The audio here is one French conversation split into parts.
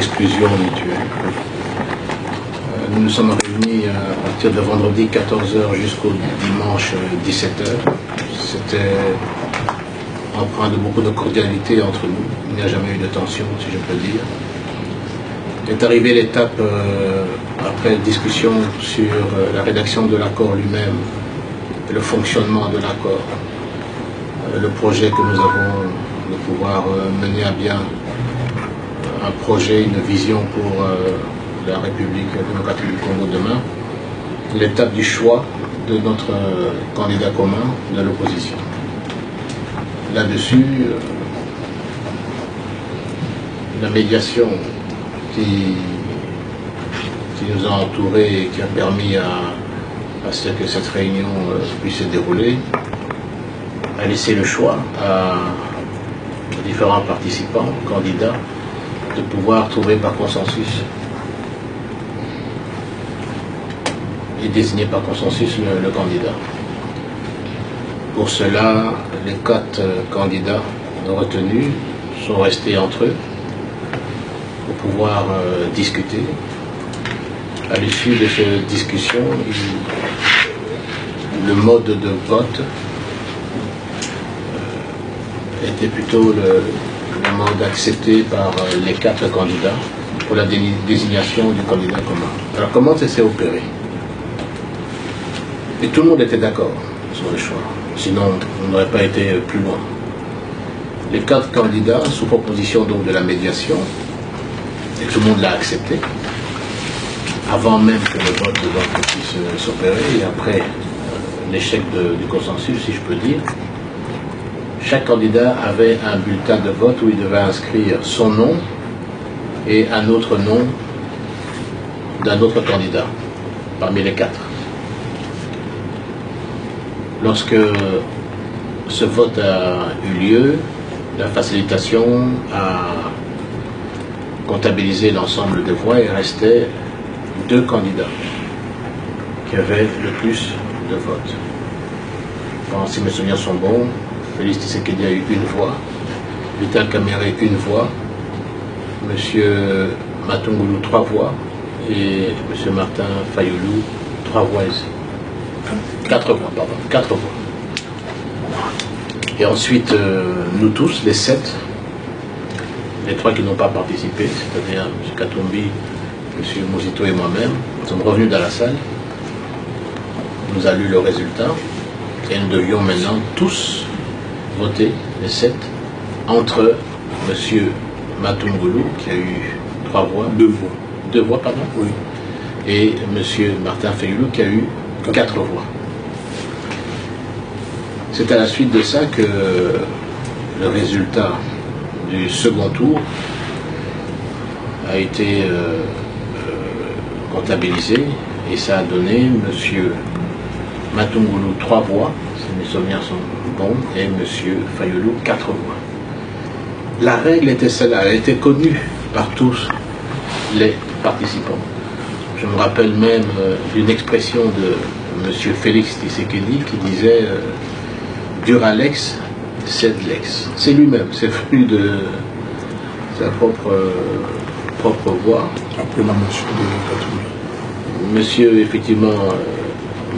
exclusion mutuelle. Nous nous sommes réunis à partir de vendredi 14h jusqu'au dimanche 17h. C'était empreint de beaucoup de cordialité entre nous. Il n'y a jamais eu de tension, si je peux dire. Est arrivée l'étape, après discussion sur la rédaction de l'accord lui-même, le fonctionnement de l'accord, le projet que nous avons de pouvoir mener à bien, un projet, une vision pour la République démocratique du Congo demain, l'étape du choix de notre candidat commun de l'opposition. Là-dessus, la médiation qui nous a entourés et qui a permis à ce que cette réunion puisse se dérouler, a laissé le choix aux différents participants, candidats, de pouvoir trouver par consensus et désigner par consensus le candidat. Pour cela, les 4 candidats retenus sont restés entre eux pour pouvoir discuter. À l'issue de cette discussion, le mode de vote était plutôt le mode accepté par les 4 candidats pour la désignation du candidat commun. Alors comment ça s'est opéré? Et tout le monde était d'accord sur le choix, sinon on n'aurait pas été plus loin. Les 4 candidats, sous proposition donc de la médiation, et tout le monde l'a accepté, avant même que le vote puisse s'opérer, et après l'échec du consensus, si je peux dire, chaque candidat avait un bulletin de vote où il devait inscrire son nom et un autre nom d'un autre candidat, parmi les 4. Lorsque ce vote a eu lieu, la facilitation a comptabilisé l'ensemble des voix et restait 2 candidats qui avaient le plus de votes. Bon, si mes souvenirs sont bons, Félix Tshisekedi a eu 1 voix, Vital Kamerhe 1 voix, M. Matungulu 3 voix et M. Martin Fayulu 3 voix ici. 4 voix, pardon, 4 voix. Et ensuite, nous tous, les 7, les 3 qui n'ont pas participé, c'est-à-dire M. Katumbi, M. Muzito et moi-même, nous sommes revenus dans la salle, on nous a lu le résultat, et nous devions maintenant tous voter, les 7, entre M. Matungulu, qui a eu 3 voix, 2 voix. 2 voix, pardon, oui. Et M. Martin Fayulu, qui a eu 4 voix. C'est à la suite de ça que le résultat du second tour a été comptabilisé et ça a donné M. Matungulu 3 voix, si mes souvenirs sont bons, et M. Fayulu 4 voix. La règle était celle-là, elle était connue par tous les participants. Je me rappelle même d'une expression de M. Félix Tshisekedi qui disait Duralex, sed lex. C'est lui-même, c'est venu de sa propre voix. Après la motion de Katumbi. Monsieur, effectivement,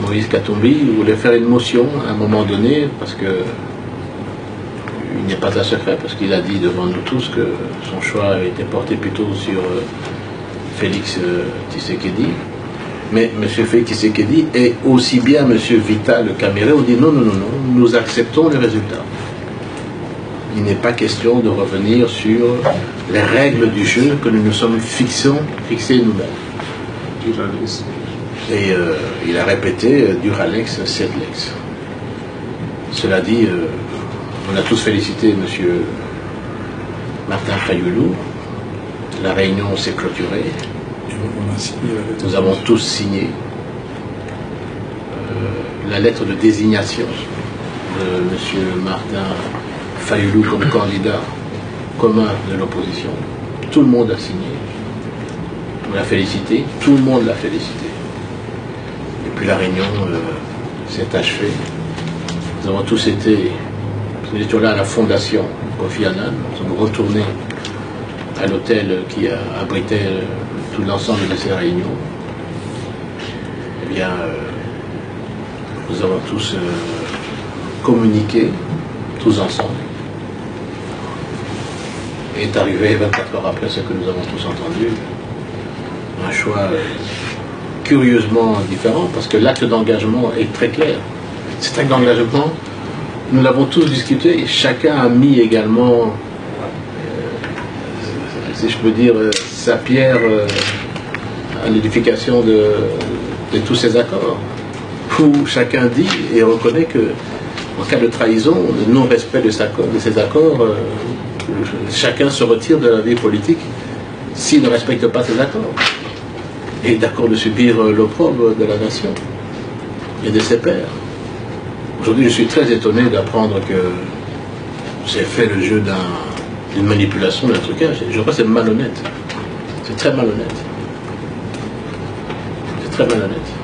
Moïse Katumbi voulait faire une motion à un moment donné, parce que il n'est pas à secret, parce qu'il a dit devant nous tous que son choix était porté plutôt sur Félix Tshisekedi. Mais M. Félix Tshisekedi et aussi bien M. Vital Kamerhe ont dit non, nous acceptons les résultats. Il n'est pas question de revenir sur les règles du jeu que nous nous sommes fixés nous-mêmes. Et il a répété Duralex, sed lex. Cela dit, on a tous félicité M. Martin Fayulu. La réunion s'est clôturée. Nous avons tous signé la lettre de désignation de M. Martin Fayulu comme candidat commun de l'opposition. Tout le monde a signé. On l'a félicité, tout le monde l'a félicité. Et puis la réunion s'est achevée. Nous avons tous été, nous étions là à la fondation Kofi Annan, nous sommes retournés à à l'hôtel qui abritait tout l'ensemble de ces réunions, eh bien, nous avons tous communiqué, tous ensemble. Et est arrivé 24 heures après ce que nous avons tous entendu, un choix curieusement différent, parce que l'acte d'engagement est très clair. Cet acte d'engagement, nous l'avons tous discuté, et chacun a mis également, si je peux dire, sa pierre à l'édification de tous ces accords, où chacun dit et reconnaît que, en cas de trahison, de non-respect de ces accords, chacun se retire de la vie politique s'il ne respecte pas ces accords. Et est d'accord de subir l'opprobre de la nation et de ses pairs. Aujourd'hui, je suis très étonné d'apprendre que j'ai fait le jeu d'une manipulation, d'un trucage. Je crois que c'est malhonnête. C'est très malhonnête. C'est très malhonnête.